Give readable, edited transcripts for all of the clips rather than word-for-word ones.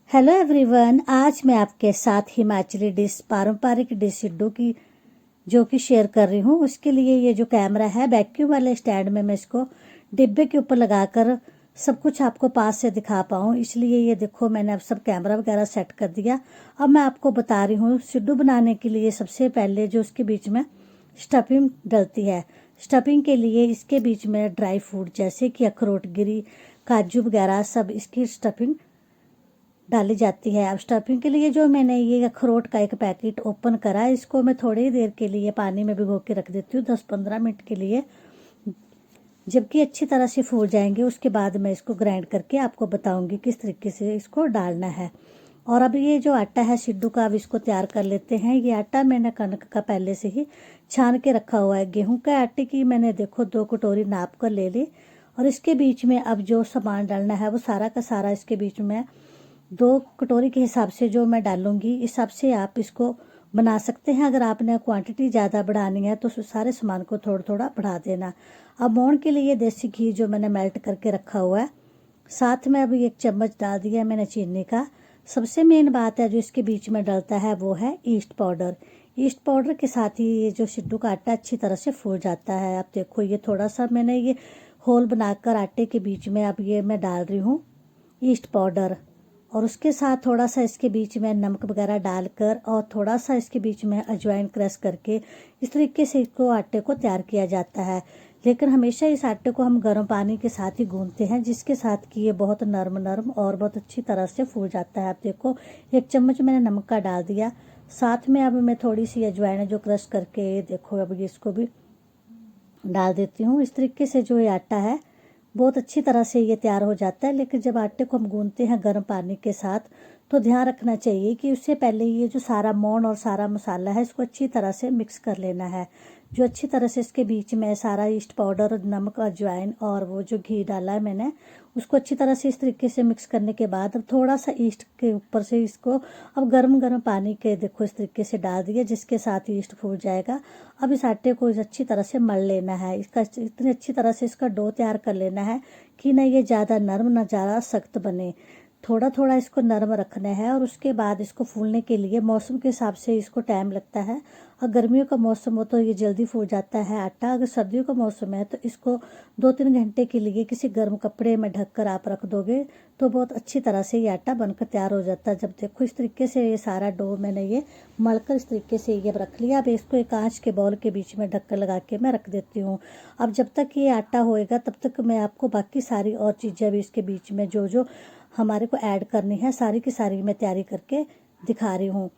Hello everyone, आज मैं आपके साथ हिमाचली डिश पारंपरिक डिश सिड्डू की जो कि शेयर कर रही हूँ। उसके लिए ये जो कैमरा है वैक्यूम वाले स्टैंड में मैं इसको डिब्बे के ऊपर लगाकर सब कुछ आपको पास से दिखा पाऊँ, इसलिए ये देखो मैंने अब सब कैमरा वगैरह सेट कर दिया। अब मैं आपको बता रही हूँ सिड्डू बनाने के लिए सबसे पहले जो उसके बीच में स्टफिंग डलती है। स्टफिंग के लिए इसके बीच में ड्राई फ्रूट जैसे कि अखरोट गिरी, काजू वगैरह सब इसकी स्टफिंग डाली जाती है। अब स्टफिंग के लिए जो मैंने ये अखरोट का एक पैकेट ओपन करा, इसको मैं थोड़ी देर के लिए पानी में भिगो के रख देती हूँ 10-15 मिनट के लिए। जबकि अच्छी तरह से फूल जाएंगे उसके बाद मैं इसको ग्राइंड करके आपको बताऊंगी किस तरीके से इसको डालना है। और अब ये जो आटा है सिड्डू का, अब इसको तैयार कर लेते हैं। ये आटा मैंने कनक का पहले से ही छान के रखा हुआ है। गेहूं के आटे की मैंने देखो 2 कटोरी नाप कर ले ली। और इसके बीच में अब जो सामान डालना है वो सारा का सारा इसके बीच में 2 कटोरी के हिसाब से जो मैं डालूंगी, इस हिसाब से आप इसको बना सकते हैं। अगर आपने क्वांटिटी ज़्यादा बढ़ानी है तो सारे सामान को थोड़ा थोड़ा बढ़ा देना। अब मोहन के लिए देसी घी जो मैंने मेल्ट करके रखा हुआ है, साथ में अभी 1 चम्मच डाल दिया मैंने चीनी का। सबसे मेन बात है जो इसके बीच में डलता है वो है ईस्ट पाउडर। ईस्ट पाउडर के साथ ही ये जो सिड्डू का आटा अच्छी तरह से फूल जाता है। आप देखो ये थोड़ा सा मैंने ये होल बनाकर आटे के बीच में अब ये मैं डाल रही हूँ ईस्ट पाउडर। और उसके साथ थोड़ा सा इसके बीच में नमक वगैरह डालकर और थोड़ा सा इसके बीच में अजवाइन क्रश करके इस तरीके से इसको आटे को तैयार किया जाता है। लेकिन हमेशा इस आटे को हम गर्म पानी के साथ ही गूंथते हैं, जिसके साथ कि ये बहुत नरम नरम और बहुत अच्छी तरह से फूल जाता है। आप देखो 1 चम्मच मैंने नमक का डाल दिया, साथ में अब मैं थोड़ी सी अजवाइन जो क्रश करके देखो अब इसको भी डाल देती हूँ। इस तरीके से जो ये आटा है बहुत अच्छी तरह से ये तैयार हो जाता है। लेकिन जब आटे को हम गूंथते हैं गर्म पानी के साथ तो ध्यान रखना चाहिए कि उससे पहले ये जो सारा मोहन और सारा मसाला है इसको अच्छी तरह से मिक्स कर लेना है। जो अच्छी तरह से इसके बीच में सारा ईस्ट पाउडर, नमक, अजवाइन और वो जो घी डाला है मैंने उसको अच्छी तरह से इस तरीके से मिक्स करने के बाद अब थोड़ा सा ईस्ट के ऊपर से इसको अब गर्म गर्म पानी के देखो इस तरीके से डाल दिया, जिसके साथ ईस्ट फूल जाएगा। अब इस आटे को अच्छी तरह से मल लेना है। इसका इतनी अच्छी तरह से इसका डो तैयार कर लेना है कि ना ये ज़्यादा नरम ना ज़्यादा सख्त बने। थोड़ा थोड़ा इसको नरम रखना है। और उसके बाद इसको फूलने के लिए मौसम के हिसाब से इसको टाइम लगता है। और गर्मियों का मौसम हो तो ये जल्दी फूल जाता है आटा। अगर सर्दियों का मौसम है तो इसको 2-3 घंटे के लिए किसी गर्म कपड़े में ढककर आप रख दोगे तो बहुत अच्छी तरह से ये आटा बनकर तैयार हो जाता है। जब देखो इस तरीके से ये सारा डो मैंने ये मलकर इस तरीके से ये रख लिया। अब इसको एक कांच के बाउल के बीच में ढक्कन लगा के मैं रख देती हूँ। अब जब तक ये आटा होएगा तब तक मैं आपको बाकी सारी और चीज़ें भी इसके बीच में जो जो हमारे को ऐड करनी है सारी की सारी मैं तैयारी करके दिखा रही हूँ।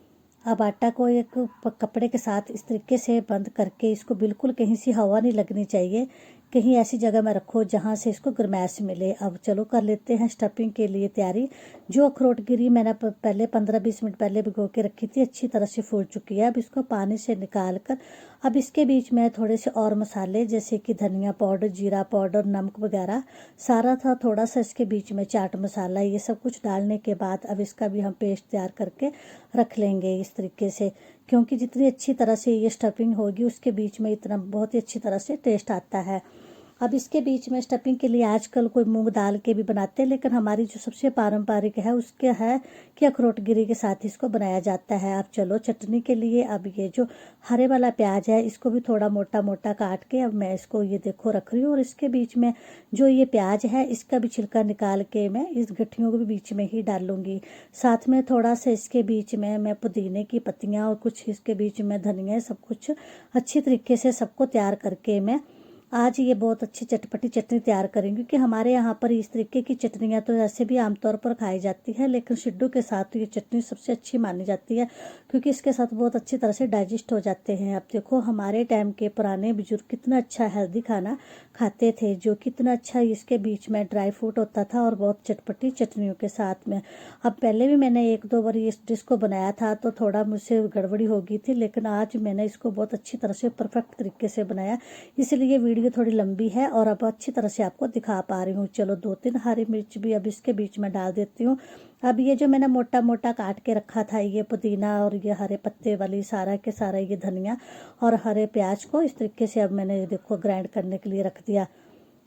अब आटा को एक कपड़े के साथ इस तरीके से बंद करके इसको बिल्कुल कहीं से हवा नहीं लगनी चाहिए, कहीं ऐसी जगह में रखो जहाँ से इसको गर्मैश मिले। अब चलो कर लेते हैं स्टफिंग के लिए तैयारी। जो अखरोट गिरी मैंने पहले 15-20 मिनट पहले भिगो के रखी थी, अच्छी तरह से फूल चुकी है। अब इसको पानी से निकाल कर अब इसके बीच में थोड़े से और मसाले जैसे कि धनिया पाउडर, जीरा पाउडर, नमक वगैरह सारा था, थोड़ा सा इसके बीच में चाट मसाला, ये सब कुछ डालने के बाद अब इसका भी हम पेस्ट तैयार करके रख लेंगे इस तरीके से। क्योंकि जितनी अच्छी तरह से ये स्टफिंग होगी उसके बीच में इतना बहुत ही अच्छी तरह से टेस्ट आता है। अब इसके बीच में स्टफिंग के लिए आजकल कोई मूंग दाल के भी बनाते हैं, लेकिन हमारी जो सबसे पारंपरिक है उसके है कि अखरोट गिरी के साथ इसको बनाया जाता है। अब चलो चटनी के लिए अब ये जो हरे वाला प्याज है इसको भी थोड़ा मोटा मोटा काट के अब मैं इसको ये देखो रख रही हूँ। और इसके बीच में जो ये प्याज है इसका भी छिलका निकाल के मैं इस गठियों के भी बीच में ही डालूंगी। साथ में थोड़ा सा इसके बीच में मैं पुदीने की पत्तियाँ और कुछ इसके बीच में धनिया, सब कुछ अच्छी तरीके से सबको तैयार करके मैं आज ये बहुत अच्छी चटपटी चटनी तैयार करेंगे। क्योंकि हमारे यहाँ पर इस तरीके की चटनियाँ तो ऐसे भी आमतौर पर खाई जाती है, लेकिन सिड्डू के साथ तो ये चटनी सबसे अच्छी मानी जाती है क्योंकि इसके साथ बहुत अच्छी तरह से डाइजेस्ट हो जाते हैं। अब देखो हमारे टाइम के पुराने बुजुर्ग कितना अच्छा हेल्दी खाना खाते थे, जो कितना अच्छा इसके बीच में ड्राई फ्रूट होता था और बहुत चटपटी चटनियों के साथ में। अब पहले भी मैंने 1-2 बार इस डिश को बनाया था तो थोड़ा मुझसे गड़बड़ी हो गई थी, लेकिन आज मैंने इसको बहुत अच्छी तरह से परफेक्ट तरीके से बनाया, इसलिए वीडियो थोड़ी लंबी है और अब अच्छी तरह से आपको दिखा पा रही हूँ। चलो 2-3 हरी मिर्च भी अब इसके बीच में डाल देती हूँ। अब ये जो मैंने मोटा मोटा काट के रखा था ये पुदीना और ये हरे पत्ते वाली सारा के सारा ये धनिया और हरे प्याज को इस तरीके से अब मैंने देखो ग्राइंड करने के लिए रख दिया।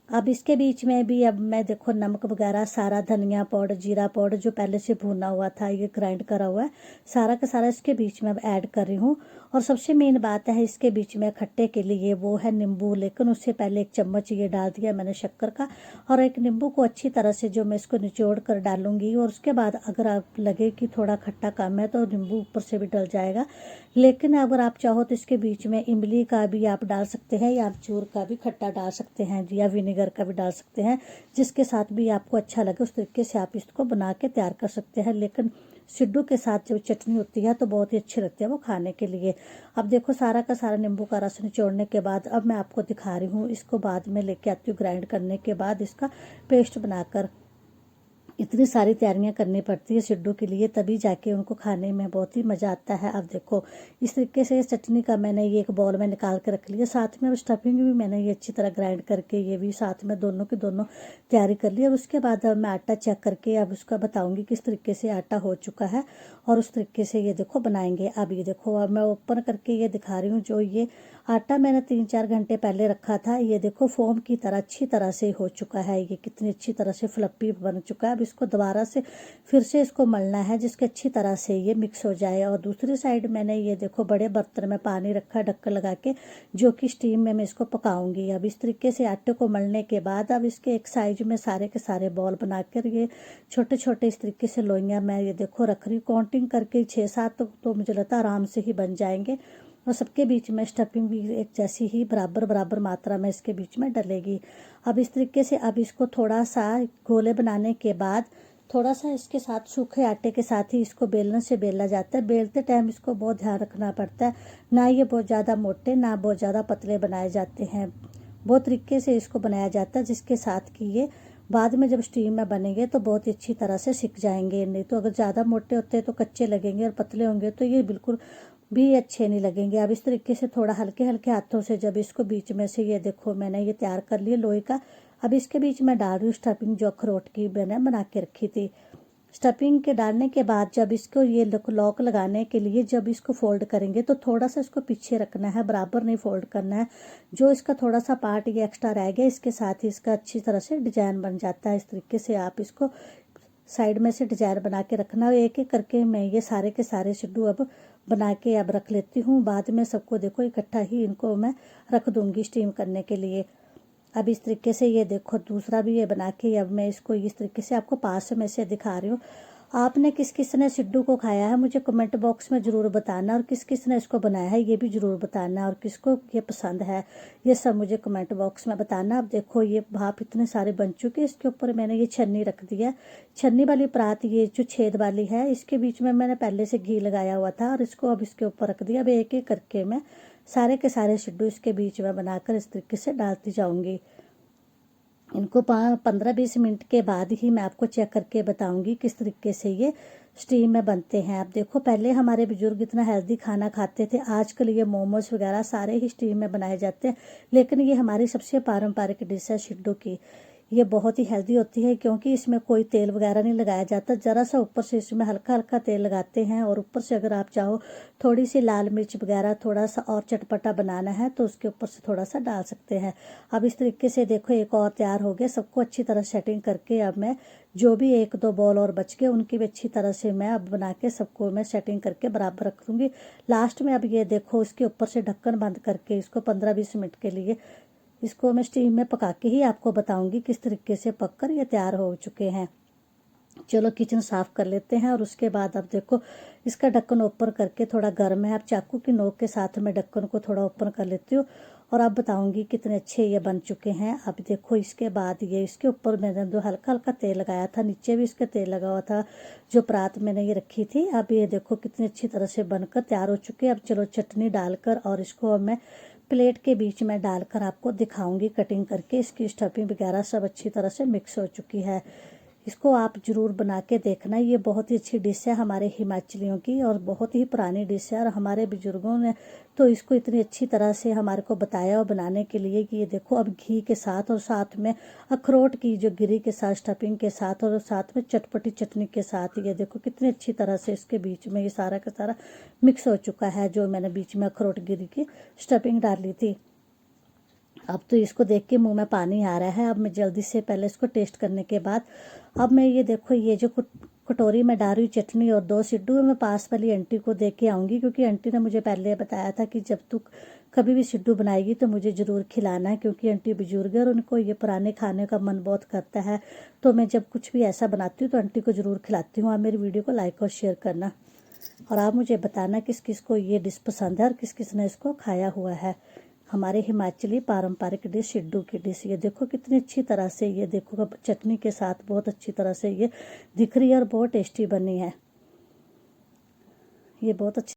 अब इसके बीच में भी अब मैं देखो नमक वगैरह सारा, धनिया पाउडर, जीरा पाउडर जो पहले से भुना हुआ था, ये ग्राइंड करा हुआ है, सारा का सारा इसके बीच में अब ऐड कर रही हूँ। और सबसे मेन बात है इसके बीच में खट्टे के लिए वो है नींबू, लेकिन उससे पहले 1 चम्मच ये डाल दिया मैंने शक्कर का। और एक नींबू को अच्छी तरह से जो मैं इसको निचोड़ कर डालूंगी। और उसके बाद अगर आप लगे कि थोड़ा खट्टा कम है तो नींबू ऊपर से भी डल जाएगा। लेकिन अगर आप चाहो तो इसके बीच में इमली का भी आप डाल सकते हैं, या आमचूर का भी खट्टा डाल सकते हैं, या विनेगर का भी डाल सकते हैं, जिसके साथ भी आपको अच्छा लगे उस तरीके से आप इसको बना के तैयार कर सकते हैं। लेकिन सिड्डू के साथ जब चटनी होती है तो बहुत ही अच्छी लगती है वो खाने के लिए। अब देखो सारा का सारा नींबू का रस निचोड़ने के बाद अब मैं आपको दिखा रही हूँ, इसको बाद में लेके आती हूँ ग्राइंड करने के बाद इसका पेस्ट बनाकर। इतनी सारी तैयारियां करनी पड़ती है सिड्डू के लिए, तभी जाके उनको खाने में बहुत ही मज़ा आता है। अब देखो इस तरीके से चटनी का मैंने ये एक बाउल में निकाल के रख लिया। साथ में स्टफिंग भी मैंने ये अच्छी तरह ग्राइंड करके ये भी साथ में दोनों की दोनों तैयारी कर ली। और उसके बाद अब मैं आटा चेक करके अब उसका बताऊंगी किस तरीके से आटा हो चुका है, और उस तरीके से ये देखो बनाएंगे। अब ये देखो अब मैं ओपन करके ये दिखा रही हूँ, जो ये आटा मैंने 3-4 घंटे पहले रखा था, ये देखो फोम की तरह अच्छी तरह से हो चुका है। ये कितनी अच्छी तरह से फ्लफी बन चुका है। अब इसको दोबारा से फिर से इसको मलना है, जिसके अच्छी तरह से ये मिक्स हो जाए। और दूसरी साइड मैंने ये देखो बड़े बर्तन में पानी रखा ढक्कन लगा के, जो कि स्टीम में मैं इसको पकाऊंगी। अब इस तरीके से आटे को मलने के बाद अब इसके एक साइज में सारे के सारे बॉल बनाकर ये छोटे छोटे इस तरीके से लोइयाँ मैं ये देखो रख रही हूँ। काउंटिंग करके 6-7 तो मुझे लगता है आराम से ही बन जाएंगे। और सबके बीच में स्टफिंग भी एक जैसी ही बराबर बराबर मात्रा में इसके बीच में डलेगी। अब इस तरीके से अब इसको थोड़ा सा गोले बनाने के बाद थोड़ा सा इसके साथ सूखे आटे के साथ ही इसको बेलने से बेला जाता है। बेलते टाइम इसको बहुत ध्यान रखना पड़ता है, ना ये बहुत ज़्यादा मोटे ना बहुत ज़्यादा पतले बनाए जाते हैं। बहुत तरीके से इसको बनाया जाता है, जिसके साथ कि ये बाद में जब स्टीम में बनेंगे तो बहुत ही अच्छी तरह से सिक जाएंगे। नहीं तो अगर ज़्यादा मोटे होते हैं तो कच्चे लगेंगे, और पतले होंगे तो ये बिल्कुल भी अच्छे नहीं लगेंगे। अब इस तरीके से थोड़ा हल्के हल्के हाथों से जब इसको बीच में से ये देखो मैंने ये तैयार कर लिया लोहे का। अब इसके बीच में डाल रही हूँ स्टफिंग, जो अखरोट की मैंने बना के रखी थी। स्टफिंग के डालने के बाद जब इसको ये लॉक लगाने के लिए जब इसको फोल्ड करेंगे तो थोड़ा सा इसको पीछे रखना है, बराबर नहीं फोल्ड करना है। जो इसका थोड़ा सा पार्ट ये एक्स्ट्रा रह गया, इसके साथ ही इसका अच्छी तरह से डिजाइन बन जाता है। इस तरीके से आप इसको साइड में से डिजाइन बना के रखना। एक एक करके मैं ये सारे के सारे सिड्डू अब बना के अब रख लेती हूँ। बाद में सबको देखो इकट्ठा ही इनको मैं रख दूंगी स्टीम करने के लिए। अब इस तरीके से ये देखो दूसरा भी ये बना के अब मैं इसको इस तरीके से आपको पास में से दिखा रही हूँ। आपने किस किस ने सिड्डू को खाया है मुझे कमेंट बॉक्स में ज़रूर बताना, और किस किस ने इसको बनाया है ये भी ज़रूर बताना, और किसको ये पसंद है ये सब मुझे कमेंट बॉक्स में बताना। अब देखो ये भाप इतने सारे बन चुके हैं, इसके ऊपर मैंने ये छन्नी रख दिया। छन्नी वाली परात ये जो छेद वाली है, इसके बीच में मैंने पहले से घी लगाया हुआ था, और इसको अब इसके ऊपर रख दिया। अब एक एक करके मैं सारे के सारे सिड्डू इसके बीच में बनाकर इस तरीके से डालती जाऊँगी। इनको 15-20 मिनट के बाद ही मैं आपको चेक करके बताऊंगी किस तरीके से ये स्टीम में बनते हैं। आप देखो पहले हमारे बुजुर्ग इतना हेल्दी खाना खाते थे, आजकल ये मोमोज वगैरह सारे ही स्टीम में बनाए जाते हैं, लेकिन ये हमारी सबसे पारंपरिक डिश है सिड्डू की। ये बहुत ही हेल्दी होती है क्योंकि इसमें कोई तेल वगैरह नहीं लगाया जाता, ज़रा सा ऊपर से इसमें हल्का हल्का तेल लगाते हैं। और ऊपर से अगर आप चाहो थोड़ी सी लाल मिर्च वगैरह थोड़ा सा और चटपटा बनाना है तो उसके ऊपर से थोड़ा सा डाल सकते हैं। अब इस तरीके से देखो एक और तैयार हो गया। सबको अच्छी तरह सेटिंग करके अब मैं जो भी 1-2 बॉल और बच गए उनकी भी अच्छी तरह से मैं अब बना के सबको मैं सेटिंग करके बराबर रख दूँगी। लास्ट में अब ये देखो इसके ऊपर से ढक्कन बंद करके इसको 15-20 मिनट के लिए इसको मैं स्टीम में पका के ही आपको बताऊंगी किस तरीके से पककर ये तैयार हो चुके हैं। चलो किचन साफ़ कर लेते हैं। और उसके बाद अब देखो इसका ढक्कन ओपन करके थोड़ा गर्म है, अब चाकू की नोक के साथ मैं ढक्कन को थोड़ा ओपन कर लेती हूँ और अब बताऊंगी कितने अच्छे ये बन चुके हैं। अब देखो इसके बाद ये इसके ऊपर मैंने जो हल्का हल्का तेल लगाया था, नीचे भी इसके तेल लगा हुआ था जो परात मैंने ये रखी थी। अब ये देखो कितनी अच्छी तरह से बनकर तैयार हो चुके हैं। अब चलो चटनी डालकर और इसको अब मैं प्लेट के बीच में डालकर आपको दिखाऊंगी कटिंग करके। इसकी स्टफिंग वगैरह सब अच्छी तरह से मिक्स हो चुकी है। इसको आप ज़रूर बना के देखना, ये बहुत ही अच्छी डिश है हमारे हिमाचलियों की और बहुत ही पुरानी डिश है। और हमारे बुजुर्गों ने तो इसको इतनी अच्छी तरह से हमारे को बताया और बनाने के लिए कि ये देखो अब घी के साथ और साथ में अखरोट की जो गिरी के साथ स्टफिंग के साथ और साथ में चटपटी चटनी के साथ ये देखो कितनी अच्छी तरह से इसके बीच में ये सारा का सारा मिक्स हो चुका है जो मैंने बीच में अखरोट गिरी की स्टफिंग डाली थी। अब तो इसको देख के मुंह में पानी आ रहा है। अब मैं जल्दी से पहले इसको टेस्ट करने के बाद अब मैं ये देखो ये जो कटोरी में डाल रही हूँ चटनी और 2 सिड्डू, मैं पास वाली आंटी को दे के आऊँगी, क्योंकि आंटी ने मुझे पहले बताया था कि जब तू कभी भी सिड्डू बनाएगी तो मुझे ज़रूर खिलाना है, क्योंकि आंटी बुजुर्ग है और उनको ये पुराने खाने का मन बहुत करता है। तो मैं जब कुछ भी ऐसा बनाती हूँ तो आंटी को ज़रूर खिलाती हूँ। आप मेरी वीडियो को लाइक और शेयर करना, और आप मुझे बताना किस किस को ये डिश पसंद है और किस किस ने इसको खाया हुआ है। हमारे हिमाचली पारंपरिक डिश सिड्डू की डिश, ये देखो कितनी अच्छी तरह से, ये देखो चटनी के साथ बहुत अच्छी तरह से ये दिख रही है और बहुत टेस्टी बनी है। ये बहुत अच्छी